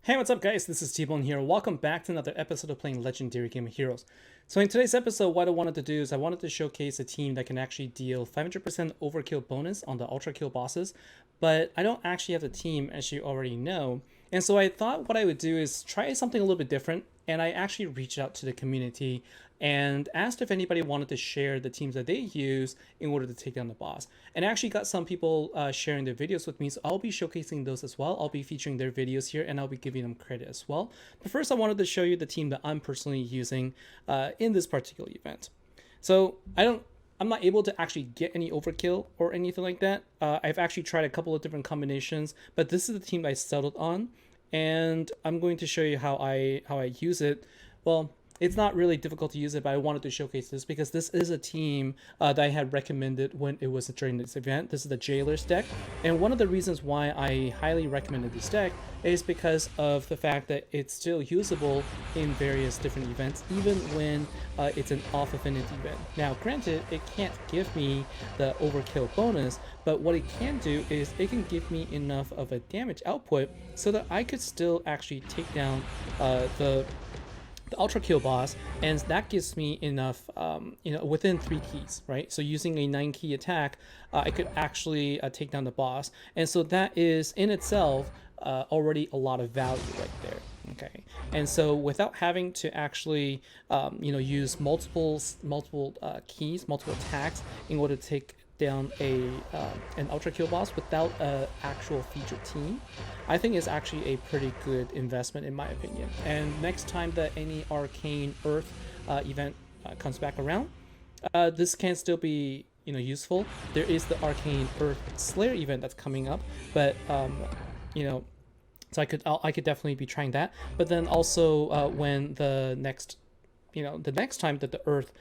Hey, what's up guys? This is TBone here. Welcome back to another episode of playing Legendary Game of Heroes. So in today's episode, what I wanted to do is I wanted to showcase a team that can actually deal 500% overkill bonus on the ultrakill bosses, but I don't actually have the team, as you already know. And so I thought what I would do is try something a little bit different, and I actually reached out to the community and asked if anybody wanted to share the teams that they use in order to take down the boss. And I actually got some people sharing their videos with me, so I'll be showcasing those as well. I'll be featuring their videos here, and I'll be giving them credit as well. But first, I wanted to show you the team that I'm personally using in this particular event. So I'm not able to actually get any overkill or anything like that. I've actually tried a couple of different combinations, but this is the team I settled on, and I'm going to show you how I use it. Well, it's not really difficult to use it, but I wanted to showcase this because this is a team that I had recommended when it was during this event. This is the Jailer's deck, and one of the reasons why I highly recommended this deck is because of the fact that it's still usable in various different events, even when it's an off-affinity event. Now, granted, it can't give me the overkill bonus, but what it can do is it can give me enough of a damage output so that I could still actually take down the ultra kill boss, and that gives me enough within 3 keys, right? So using a 9 key attack, I could actually take down the boss, and so that is in itself already a lot of value right there. Okay, and so without having to actually use multiple keys, multiple attacks in order to take down an ultra kill boss without an actual featured team, I think is actually a pretty good investment in my opinion. And next time that any Arcane Earth event comes back around, this can still be useful. There is the Arcane Earth Slayer event that's coming up, but so I could definitely be trying that. But then also when the next time that the Earth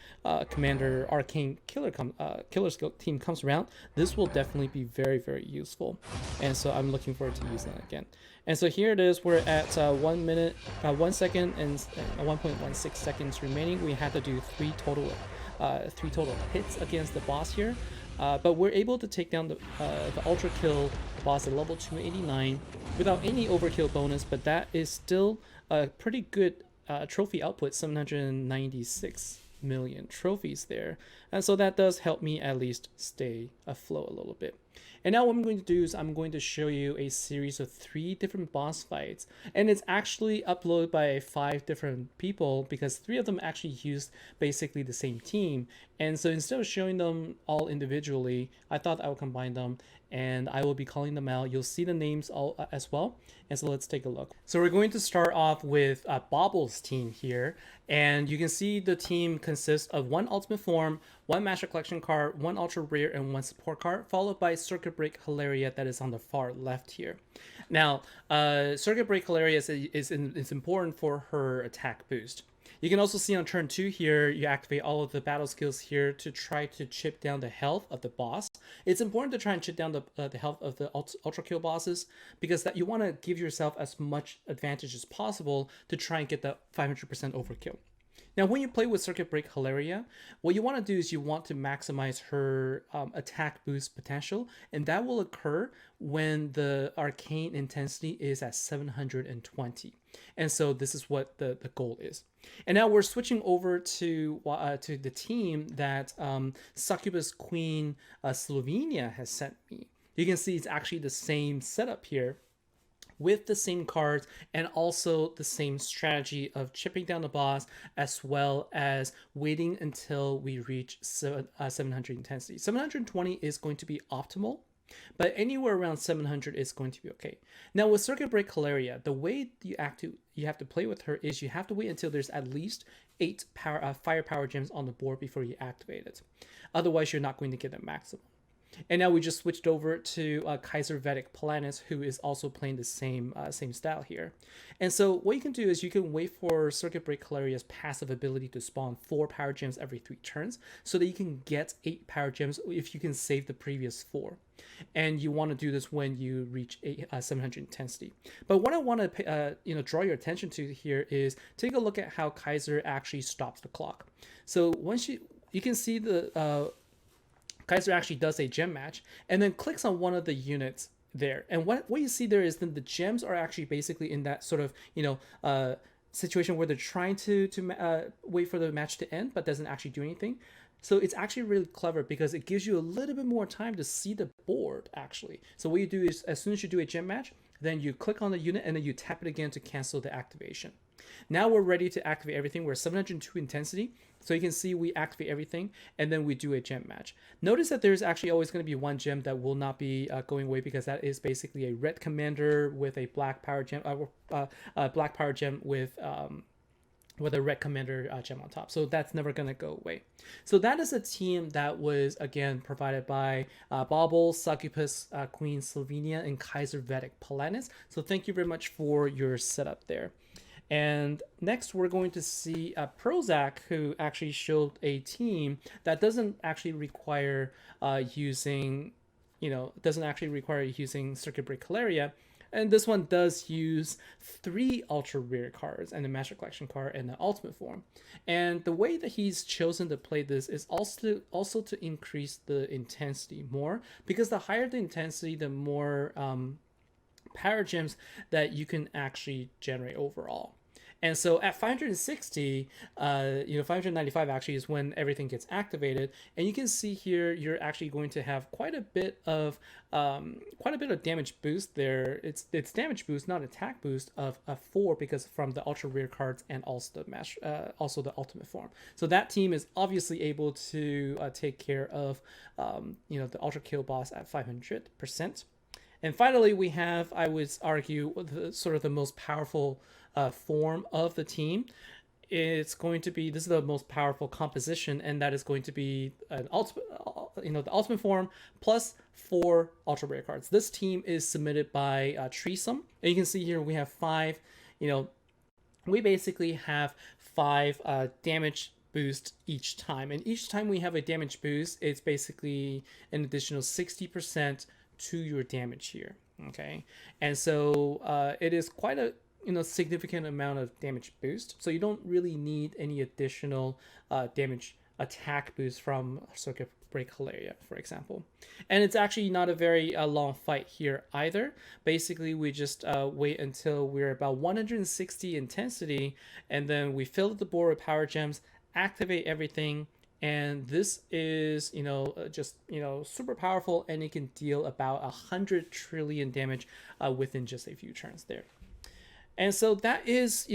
Commander Arcane Killer team comes around, this will definitely be very, very useful. And so I'm looking forward to using that again. And so here it is. We're at 1 minute, 1 second, and 1.16 seconds remaining. We have to do three total hits against the boss here. But we're able to take down the Ultra Kill boss at level 289 without any overkill bonus, but that is still a pretty good trophy output, 796 million trophies there, and so that does help me at least stay afloat a little bit. And now what I'm going to do is I'm going to show you a series of 3 different boss fights, and it's actually uploaded by 5 different people because 3 of them actually used basically the same team. And so instead of showing them all individually, I thought I would combine them, and I will be calling them out. You'll see the names all as well. And so let's take a look. So we're going to start off with Bobble's team here, and you can see the team consists of 1 ultimate form, 1 master collection card, 1 ultra rare, and 1 support card, followed by Circuit Break Hilaria that is on the far left here. Now, Circuit Break Hilaria is important for her attack boost. You can also see on turn 2 here, you activate all of the battle skills here to try to chip down the health of the boss. It's important to try and chip down the health of the ultra kill bosses because that you want to give yourself as much advantage as possible to try and get the 500% overkill. Now, when you play with Circuit Break Hilaria, what you want to do is you want to maximize her attack boost potential, and that will occur when the arcane intensity is at 720. And so this is what the goal is. And now we're switching over to the team that Succubus Queen Slovenia has sent me. You can see it's actually the same setup here, with the same cards and also the same strategy of chipping down the boss, as well as waiting until we reach 700 intensity. 720 is going to be optimal, but anywhere around 700 is going to be okay. Now with Circuit Break Hilaria, the way you have to play with her is you have to wait until there's at least 8 firepower gems on the board before you activate it. Otherwise, you're not going to get the maximum. And now we just switched over to Kaiser Vedic Planet, who is also playing the same style here. And so what you can do is you can wait for Circuit Break Hilaria's passive ability to spawn 4 power gems every 3 turns, so that you can get 8 power gems if you can save the previous 4. And you want to do this when you reach 700 intensity. But what I want to draw your attention to here is take a look at how Kaiser actually stops the clock. So once you can see the Kaiser actually does a gem match and then clicks on one of the units there. And what you see there is that the gems are actually basically in that sort of, situation where they're trying to wait for the match to end, but doesn't actually do anything. So it's actually really clever because it gives you a little bit more time to see the board actually. So what you do is as soon as you do a gem match, then you click on the unit and then you tap it again to cancel the activation. Now we're ready to activate everything. We're 702 intensity. So you can see we activate everything and then we do a gem match. Notice that there's actually always going to be one gem that will not be going away because that is basically a red commander with a black power gem, black power gem with a red commander gem on top. So that's never going to go away. So that is a team that was, again, provided by Bauble, Succubus, Queen Slovenia, and Kaiser Vedic Polanis. So thank you very much for your setup there. And next we're going to see Prozac, who actually showed a team that doesn't actually require using Circuit Break Caleria. And this one does use 3 ultra rare cards and a Master Collection card and an ultimate form. And the way that he's chosen to play this is also to increase the intensity more, because the higher the intensity, the more power gems that you can actually generate overall. And so at 560, 595 actually is when everything gets activated. And you can see here, you're actually going to have quite a bit of damage boost there. It's damage boost, not attack boost of 4, because from the ultra rare cards and also the ultimate form. So that team is obviously able to take care of the ultra kill boss at 500%. And finally, we have, I would argue, sort of the most powerful form of the team. This is the most powerful composition, and that is going to be an ultimate, the ultimate form plus 4 ultra rare cards. This team is submitted by Treesome, and you can see here we have 5. We basically have 5 damage boost each time, and each time we have a damage boost, it's basically an additional 60% to your damage here. Okay, and so it is quite a significant amount of damage boost, so you don't really need any additional damage attack boost from Circuit Break Hilaria, for example. And it's actually not a very long fight here either. Basically, we just wait until we're about 160 intensity, and then we fill the board with power gems, activate everything, and this is just super powerful, and it can deal about 100 trillion damage within just a few turns there. And so that is,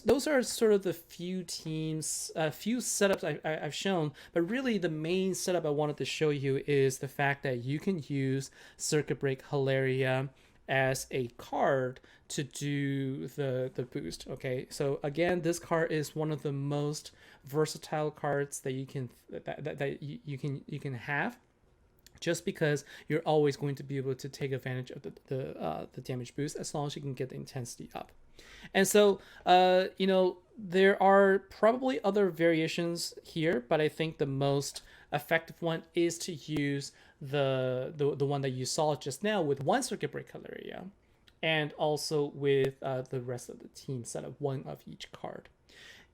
those are sort of the few teams, few setups I've shown, but really the main setup I wanted to show you is the fact that you can use Circuit Break Hilaria as a card to do the boost. Okay, so again, this card is one of the most versatile cards that you can have, just because you're always going to be able to take advantage of the damage boost as long as you can get the intensity up. And so there are probably other variations here, but I think the most effective one is to use the one that you saw just now with 1 Circuit Break Hilaria, and also with the rest of the team set up 1 of each card.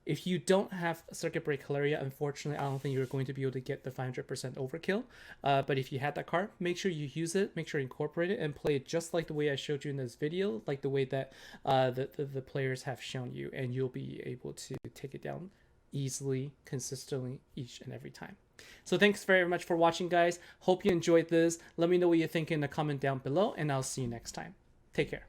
If you don't have Circuit Break Hilaria, unfortunately, I don't think you're going to be able to get the 500% overkill. But if you had that card, make sure you use it, make sure you incorporate it, and play it just like the way I showed you in this video, like the way that the players have shown you, and you'll be able to take it down easily, consistently, each and every time. So thanks very much for watching, guys. Hope you enjoyed this. Let me know what you think in the comment down below, and I'll see you next time. Take care.